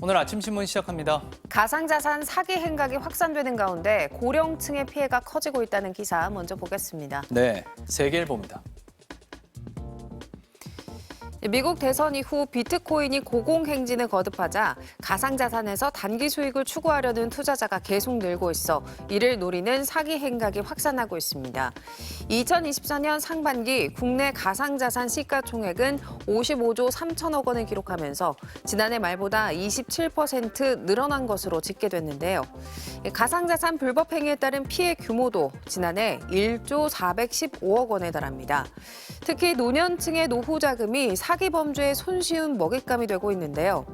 오늘 아침 신문 시작합니다. 가상자산 사기 행각이 확산되는 가운데 고령층의 피해가 커지고 있다는 기사 먼저 보겠습니다. 네, 세계일보입니다. 미국 대선 이후 비트코인이 고공행진을 거듭하자 가상자산에서 단기 수익을 추구하려는 투자자가 계속 늘고 있어 이를 노리는 사기 행각이 확산하고 있습니다. 2024년 상반기 국내 가상자산 시가총액은 55조 3천억 원을 기록하면서 지난해 말보다 27% 늘어난 것으로 집계됐는데요. 가상자산 불법 행위에 따른 피해 규모도 지난해 1조 415억 원에 달합니다. 특히 노년층의 노후 자금이 사기 범죄의 손쉬운 먹잇감이 되고 있는데요.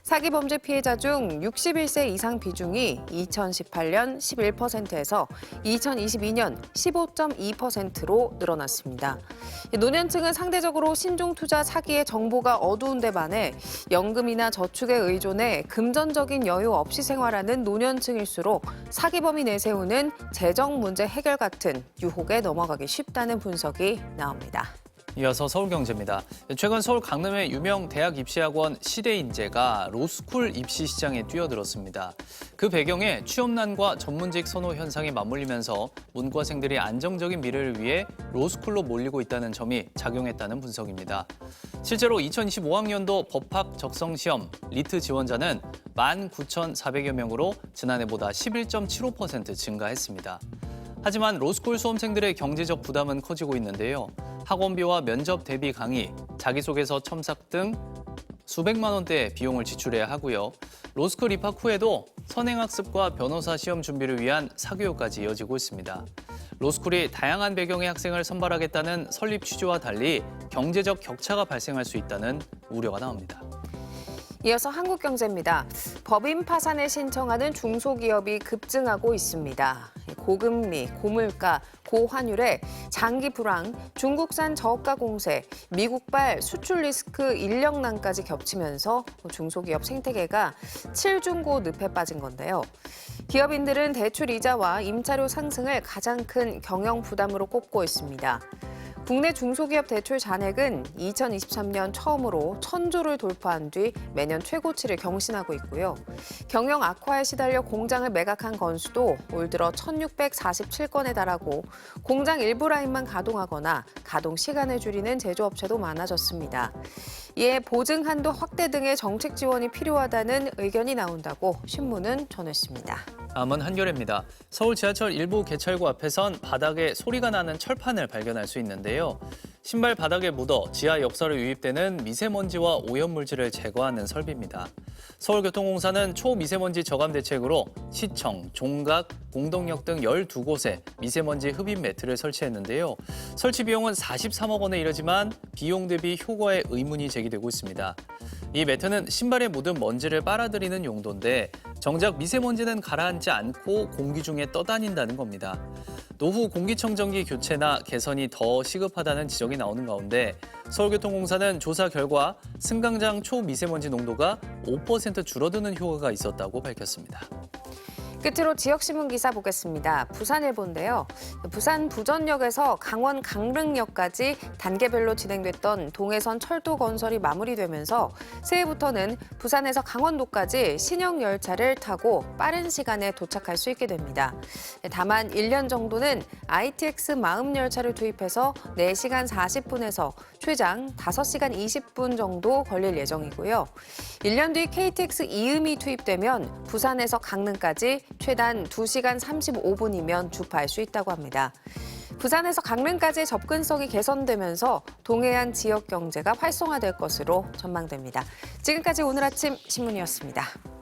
사기 범죄 피해자 중 61세 이상 비중이 2018년 11%에서 2022년 15.2%로 늘어났습니다. 노년층은 상대적으로 신종투자 사기의 정보가 어두운 데 반해 연금이나 저축에 의존해 금전적인 여유 없이 생활하는 노년층일수록 사기범이 내세우는 재정 문제 해결 같은 유혹에 넘어가기 쉽다는 분석이 나옵니다. 이어서 서울경제입니다. 최근 서울 강남의 유명 대학 입시학원 시대인재가 로스쿨 입시 시장에 뛰어들었습니다. 그 배경에 취업난과 전문직 선호 현상이 맞물리면서 문과생들이 안정적인 미래를 위해 로스쿨로 몰리고 있다는 점이 작용했다는 분석입니다. 실제로 2025학년도 법학 적성시험 리트 지원자는 19,400여 명으로 지난해보다 11.75% 증가했습니다. 하지만 로스쿨 수험생들의 경제적 부담은 커지고 있는데요. 학원비와 면접 대비 강의, 자기소개서 첨삭 등 수백만 원대 비용을 지출해야 하고요. 로스쿨 입학 후에도 선행학습과 변호사 시험 준비를 위한 사교육까지 이어지고 있습니다. 로스쿨이 다양한 배경의 학생을 선발하겠다는 설립 취지와 달리 경제적 격차가 발생할 수 있다는 우려가 나옵니다. 이어서 한국경제입니다. 법인 파산을 신청하는 중소기업이 급증하고 있습니다. 고금리, 고물가, 고환율에 장기 불황, 중국산 저가 공세, 미국발 수출 리스크 인력난까지 겹치면서 중소기업 생태계가 7중고 늪에 빠진 건데요. 기업인들은 대출 이자와 임차료 상승을 가장 큰 경영 부담으로 꼽고 있습니다. 국내 중소기업 대출 잔액은 2023년 처음으로 1,000조를 돌파한 뒤 매년 최고치를 경신하고 있고요. 경영 악화에 시달려 공장을 매각한 건수도 올 들어 1,647건에 달하고 공장 일부 라인만 가동하거나 가동 시간을 줄이는 제조업체도 많아졌습니다. 이에 보증 한도 확대 등의 정책 지원이 필요하다는 의견이 나온다고 신문은 전했습니다. 다음은 한겨레입니다. 서울 지하철 일부 개찰구 앞에선 바닥에 소리가 나는 철판을 발견할 수 있는데요. 신발 바닥에 묻어 지하 역사로 유입되는 미세먼지와 오염물질을 제거하는 설비입니다. 서울교통공사는 초미세먼지 저감 대책으로 시청, 종각, 공덕역 등 12곳에 미세먼지 흡입 매트를 설치했는데요. 설치 비용은 43억 원에 이르지만 비용 대비 효과에 의문이 제기되고 있습니다. 이 매트는 신발에 묻은 먼지를 빨아들이는 용도인데 정작 미세먼지는 가라앉지 않고 공기 중에 떠다닌다는 겁니다. 노후 공기청정기 교체나 개선이 더 시급하다는 지적이 나오는 가운데 서울교통공사는 조사 결과 승강장 초미세먼지 농도가 5% 줄어드는 효과가 있었다고 밝혔습니다. 끝으로 지역신문 기사 보겠습니다. 부산일보인데요. 부산 부전역에서 강원 강릉역까지 단계별로 진행됐던 동해선 철도 건설이 마무리되면서 새해부터는 부산에서 강원도까지 신형 열차를 타고 빠른 시간에 도착할 수 있게 됩니다. 다만 1년 정도는 ITX 마음 열차를 투입해서 4시간 40분에서 최장 5시간 20분 정도 걸릴 예정이고요. 1년 뒤 KTX 이음이 투입되면 부산에서 강릉까지 최단 2시간 35분이면 주파할 수 있다고 합니다. 부산에서 강릉까지의 접근성이 개선되면서 동해안 지역 경제가 활성화될 것으로 전망됩니다. 지금까지 오늘 아침 신문이었습니다.